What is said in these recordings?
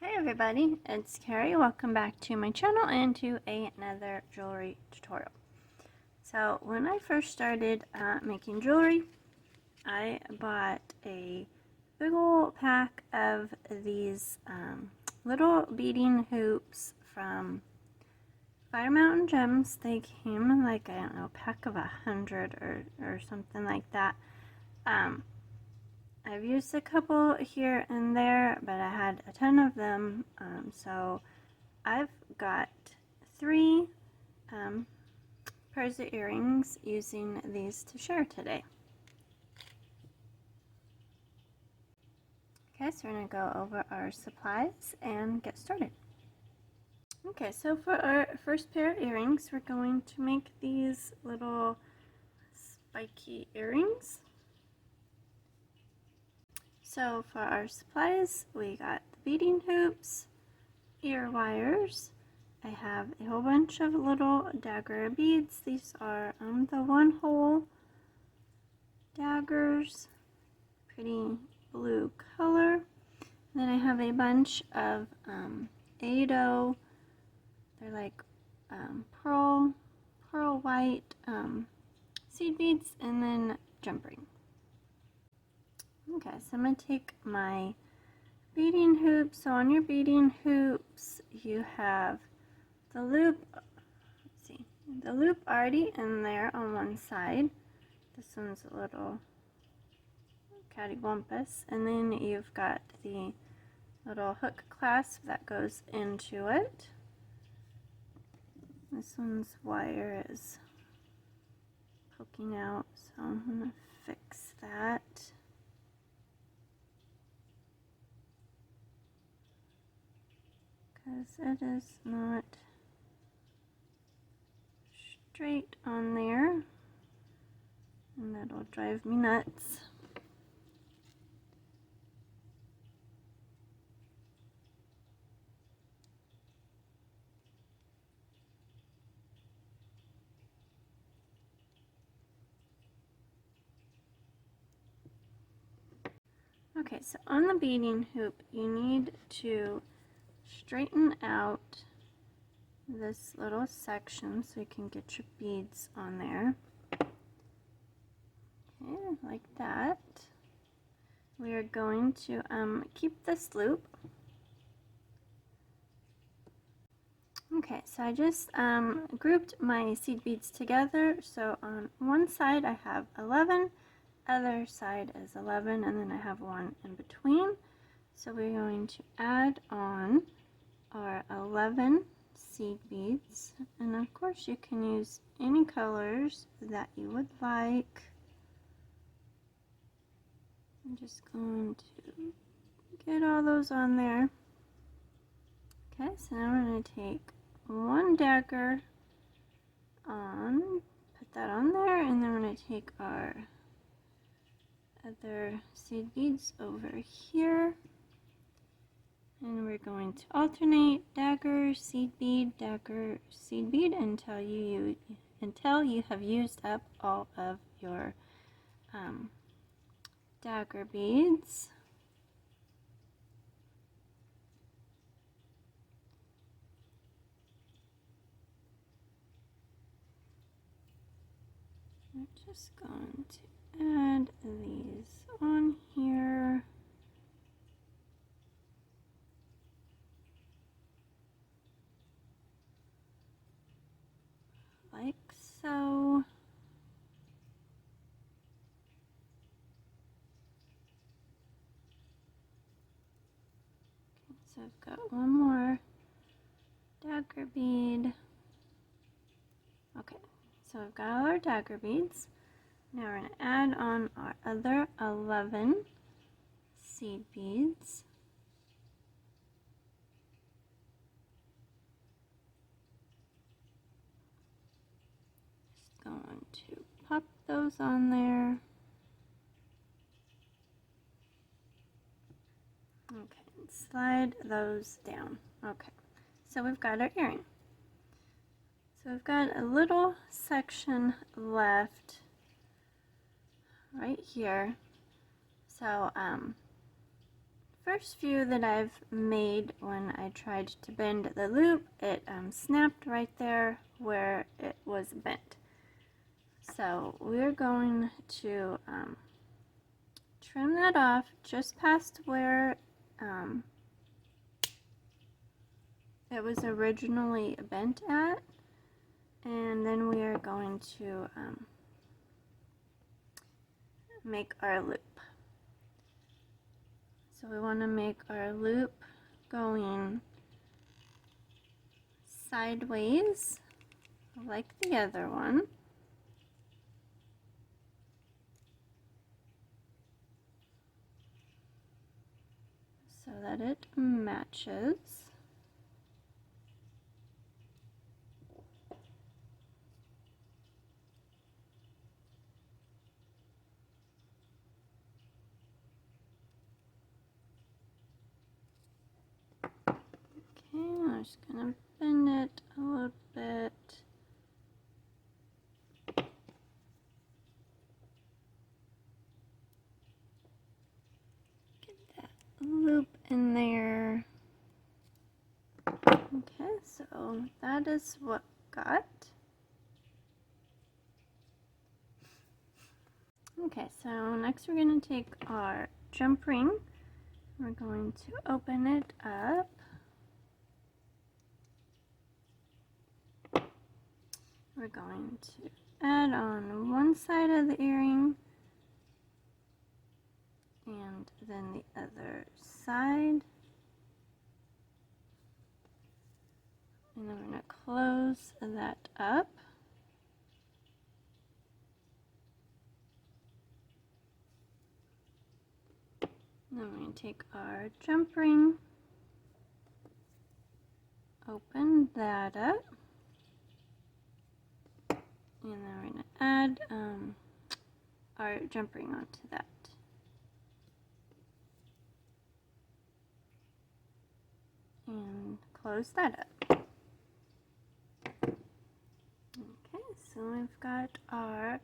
Hey everybody, it's Carrie. Welcome back to my channel and to another jewelry tutorial. So when I first started making jewelry, I bought a big old pack of these little beading hoops from Fire Mountain Gems. They came in like, I don't know, a pack of 100 or something like that. I've used a couple here and there, but I had a ton of them, so I've got 3 pairs of earrings using these to share today. Okay, so we're going to go over our supplies and get started. Okay, so for our first pair of earrings, we're going to make these little spiky earrings. So for our supplies, we got the beading hoops, ear wires. I have a whole bunch of little dagger beads. These are the 1-hole daggers, pretty blue color. Then I have a bunch of 8-0, they're like pearl white seed beads, and then jump ring. Okay, so I'm going to take my beading hoops. So on your beading hoops, you have the loop, the loop already in there on one side. This one's a little cattywampus. And then you've got the little hook clasp that goes into it. This one's wire is poking out, so I'm going to fix that. Because it is not straight on there, and that'll drive me nuts. Okay, so on the beading hoop, you need to straighten out this little section so you can get your beads on there. Okay, like that. We are going to keep this loop. Okay, so I just grouped my seed beads together. So on one side I have 11, other side is 11, and then I have one in between. So we're going to add on our 11 seed beads, and of course you can use any colors that you would like. I'm just going to get all those on there. Okay, so now we're going to take one dagger on, put that on there, and then we're going to take our other seed beads over here, and we're going to alternate dagger, seed bead, until you have used up all of your dagger beads. I'm just going to add these on here. Like so. Okay, so I've got one more dagger bead. Okay, so I've got all our dagger beads. Now we're going to add on our other 11 seed beads. Just going to pop those on there. Okay, and slide those down. Okay, so we've got our earring. So we've got a little section left right here. So first few that I've made, when I tried to bend the loop, it snapped right there where it was bent. So we're going to trim that off just past where it was originally bent at, and then we are going to make our loop. So we want to make our loop going sideways like the other one. So that it matches. Okay, I'm just gonna bend it a little bit. Get that loop in there. Okay, so that is what got. Okay, so next we're going to take our jump ring. We're going to open it up. We're going to add on one side of the earring and then the other side. And then we're going to close that up. Then we're going to take our jump ring, open that up, and then we're going to add our jump ring onto that. And close that up. Okay, so we've got our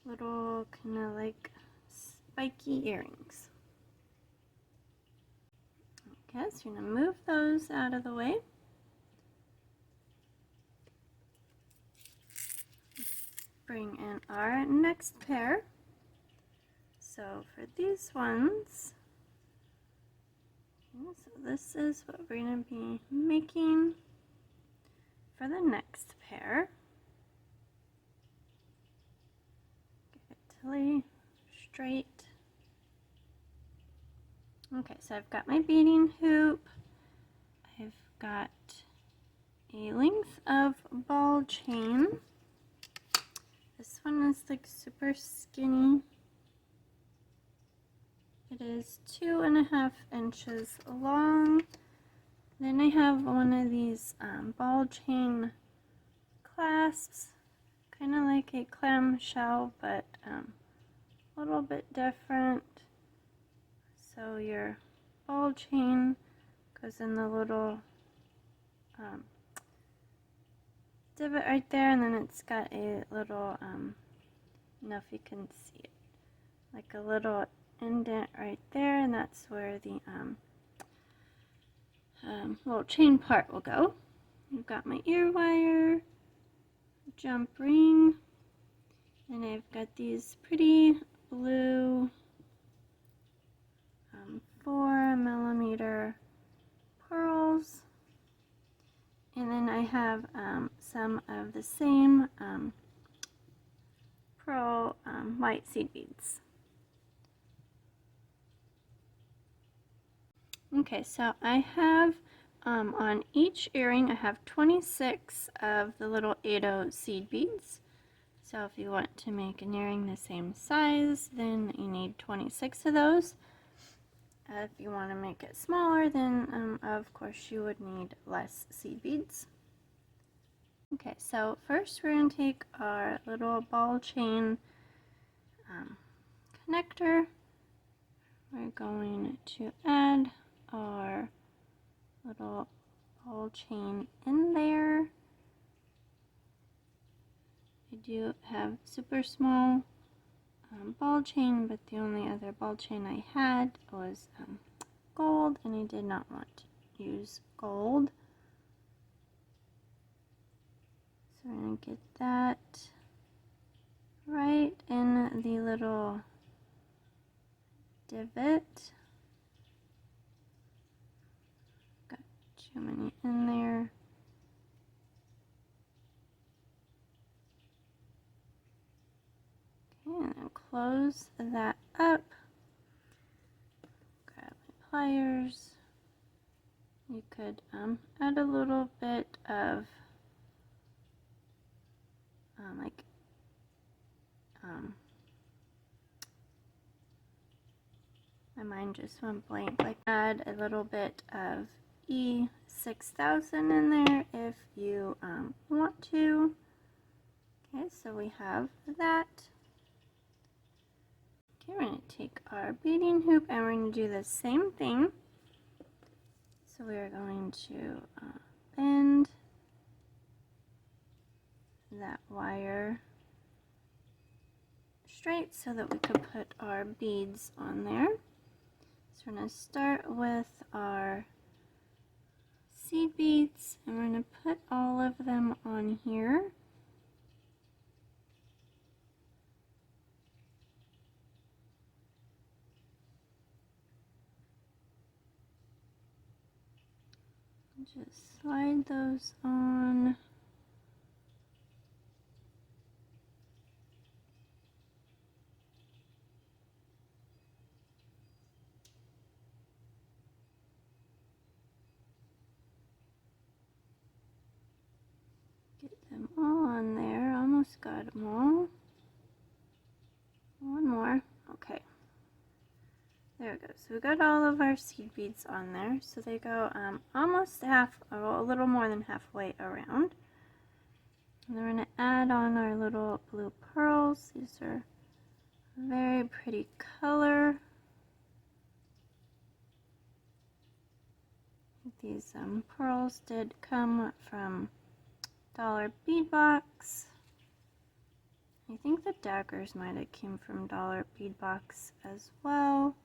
little kind of like spiky earrings. Okay, so we're going to move those out of the way. Bring in our next pair. So for these ones, so this is what we're going to be making for the next pair. Get it to lay straight. Okay, so I've got my beading hoop. I've got a length of ball chain. This one is like super skinny. It is 2.5 inches long. Then I have one of these ball chain clasps, kind of like a clamshell, but a little bit different. So your ball chain goes in the little divot right there, and then it's got a little, I don't know if you can see it, like a little indent right there, and that's where the little chain part will go. I've got my ear wire, jump ring, and I've got these pretty blue 4mm pearls, and then I have some of the same pearl white seed beads. Okay, so I have on each earring I have 26 of the little 8/0 seed beads. So if you want to make an earring the same size, then you need 26 of those. If you want to make it smaller, then of course you would need less seed beads. Okay, so first we're going to take our little ball chain connector. We're going to add our little ball chain in there. I do have super small ball chain, but the only other ball chain I had was gold, and I did not want to use gold. So we're going to get that right in the little divot. Got too many in there. Okay, and then close that up. Grab my pliers. You could add a little bit of my mind just went blank. Like add a little bit of E6000 in there if you want to. Okay, so we have that. Okay, we're going to take our beading hoop and we're going to do the same thing. So we are going to bend that wire straight so that we could put our beads on there. So we're going to start with our seed beads and we're going to put all of them on here. Just slide those on. Get them all on there. Almost got them all. One more. Okay. There we go. So we got all of our seed beads on there. So they go almost a little more than halfway around. And then we're going to add on our little blue pearls. These are very pretty color. These pearls did come from Dollar Bead Box. I think the daggers might have came from Dollar Bead Box as well.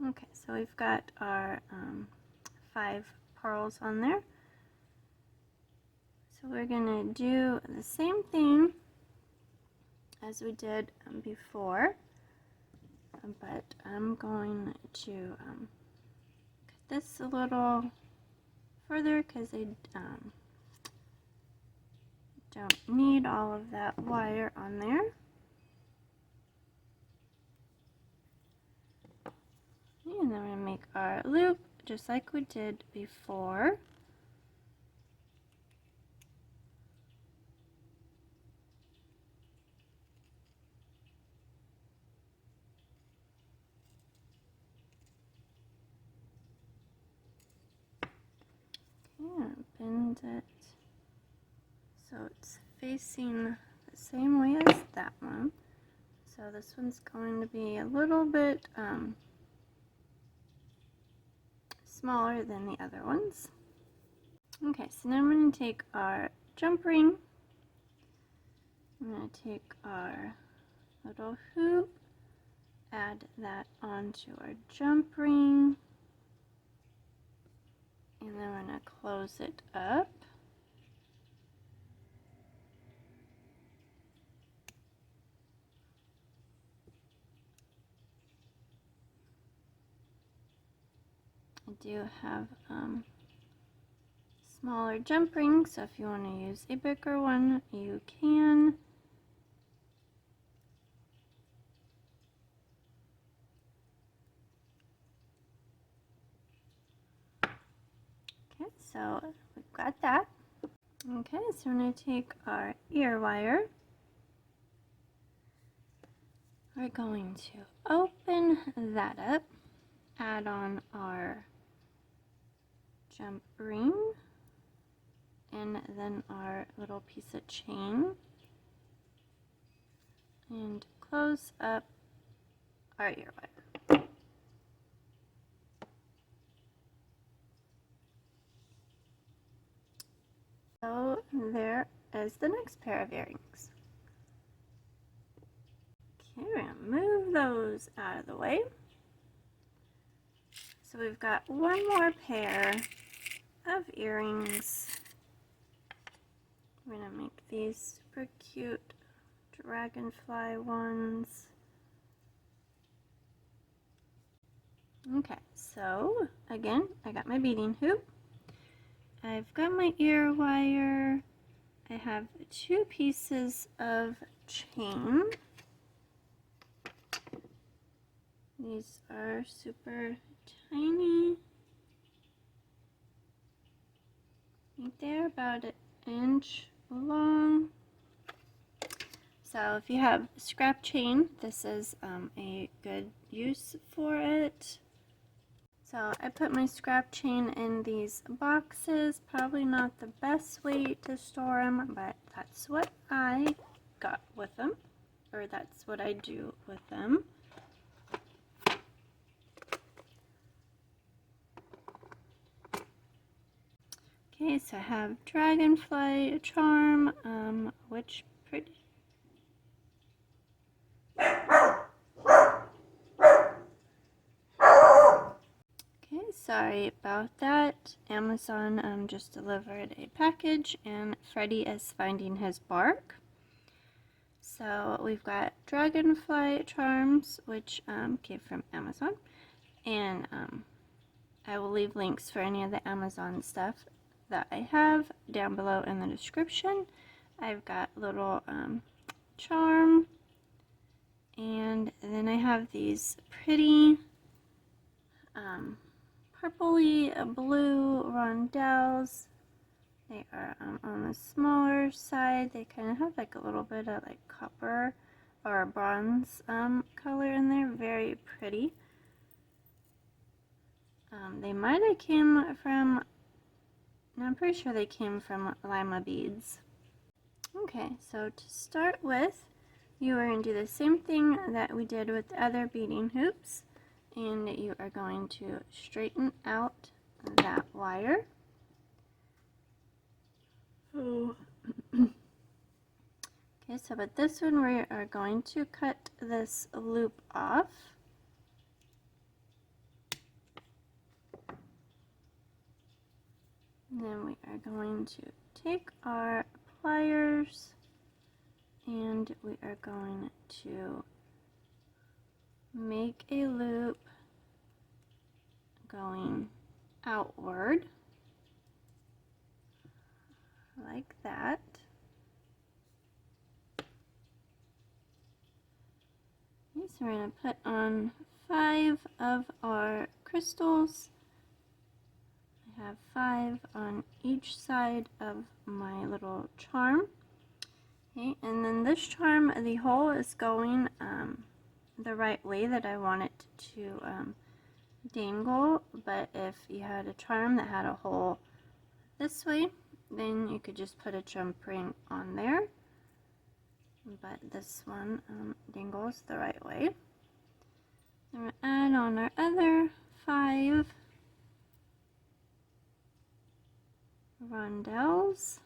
Okay, so we've got our 5 pearls on there. So we're going to do the same thing as we did before, but I'm going to cut this a little further because I don't need all of that wire on there. And then we're going to make our loop just like we did before. Okay, bend it so it's facing the same way as that one. So this one's going to be a little bit smaller than the other ones. Okay, so now we're going to take our jump ring. I'm going to take our little hoop, add that onto our jump ring, and then we're going to close it up. I do have smaller jump rings, so if you want to use a bigger one, you can. Okay, so we've got that. Okay, so we're going to take our ear wire. We're going to open that up, add on our jump ring, and then our little piece of chain, and close up our ear wire. So there is the next pair of earrings. Okay, we're going to move those out of the way. So we've got one more pair of earrings. We're going to make these super cute dragonfly ones. Okay, so again, I got my beading hoop. I've got my ear wire. I have 2 pieces of chain. These are super tiny. I think they're about an inch long. So if you have scrap chain, this is a good use for it. So I put my scrap chain in these boxes. Probably not the best way to store them, but that's what I got with them, or that's what I do with them. Okay, so I have Dragonfly Charm, which pretty... Okay, sorry about that. Amazon just delivered a package and Freddy is finding his bark. So we've got Dragonfly Charms, which came from Amazon, and I will leave links for any of the Amazon stuff that I have down below in the description. I've got little charm, and then I have these pretty purpley blue rondelles. They are on the smaller side. They kind of have like a little bit of like copper or bronze color in there. Very pretty. They might have came from, I'm pretty sure they came from Lima beads. Okay, so to start with, you are going to do the same thing that we did with the other beading hoops, and you are going to straighten out that wire. Oh. Okay, so with this one we are going to cut this loop off. And then we are going to take our pliers and we are going to make a loop going outward like that. Okay, so we're going to put on 5 of our crystals. I have 5 on each side of my little charm. Okay, and then this charm, the hole is going the right way that I want it to dangle, but if you had a charm that had a hole this way, then you could just put a jump ring on there, but this one dangles the right way. Then we'll add on our other 5 rondelles.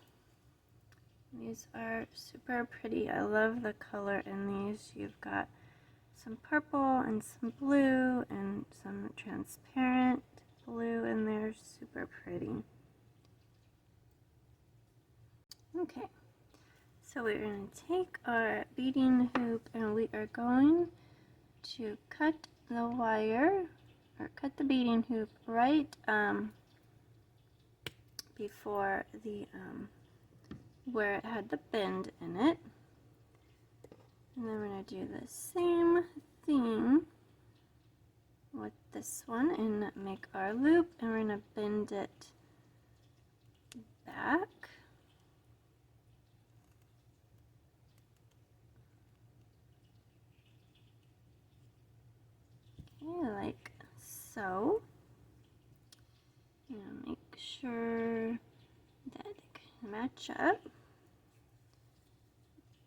These are super pretty. I love the color in these. You've got some purple and some blue and some transparent blue in there. Super pretty. Okay, so we're going to take our beading hoop and we are going to cut the wire, or cut the beading hoop right before the where it had the bend in it. And then we're going to do the same thing with this one and make our loop, and we're going to bend it back. Okay, like so. And make sure that it can match up.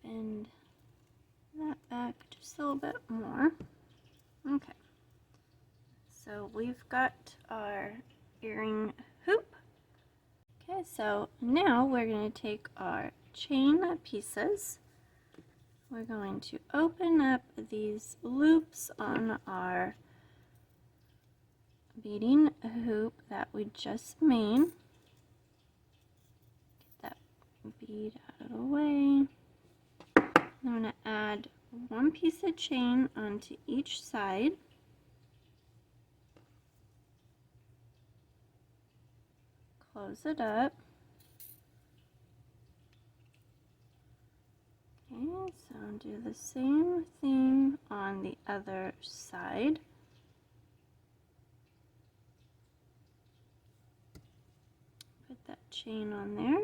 Bend that back just a little bit more. Okay, so we've got our earring hoop. Okay, so now we're going to take our chain pieces. We're going to open up these loops on our beading hoop that we just made. Get that bead out of the way. I'm going to add one piece of chain onto each side. Close it up. Okay, so do the same thing on the other side. Put that chain on there.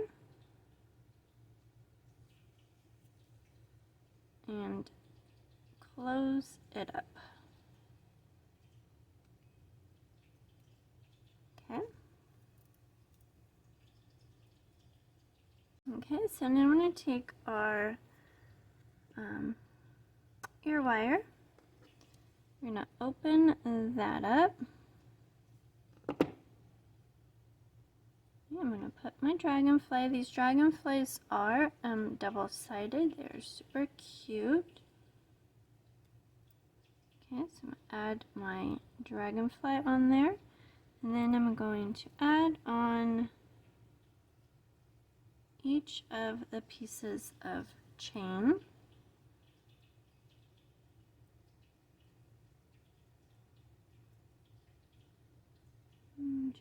And close it up. Okay. Okay, so now I'm going to take our ear wire. We're going to open that up. I'm going to put my dragonfly. These dragonflies are double-sided. They're super cute. Okay, so I'm going to add my dragonfly on there. And then I'm going to add on each of the pieces of chain.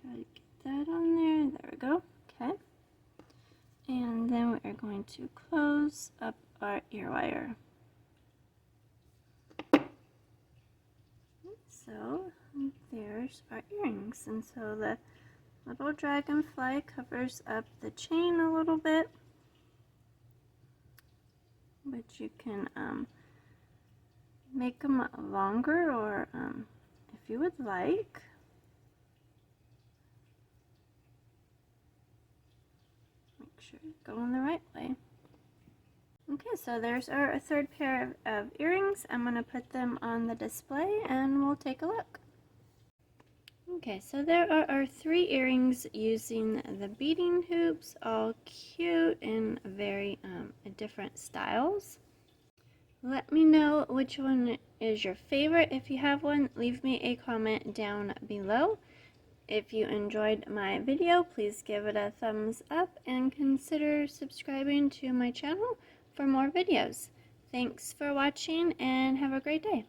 Try to get that on there. There we go. Okay. And then we are going to close up our ear wire. So there's our earrings. And so the little dragonfly covers up the chain a little bit, but you can make them longer, or if you would like. Make sure you go in the right way. Okay, so there's our third pair of earrings. I'm going to put them on the display and we'll take a look. Okay, so there are our 3 earrings using the beading hoops, all cute and very different styles. Let me know which one is your favorite. If you have one, leave me a comment down below. If you enjoyed my video, please give it a thumbs up and consider subscribing to my channel for more videos. Thanks for watching and have a great day.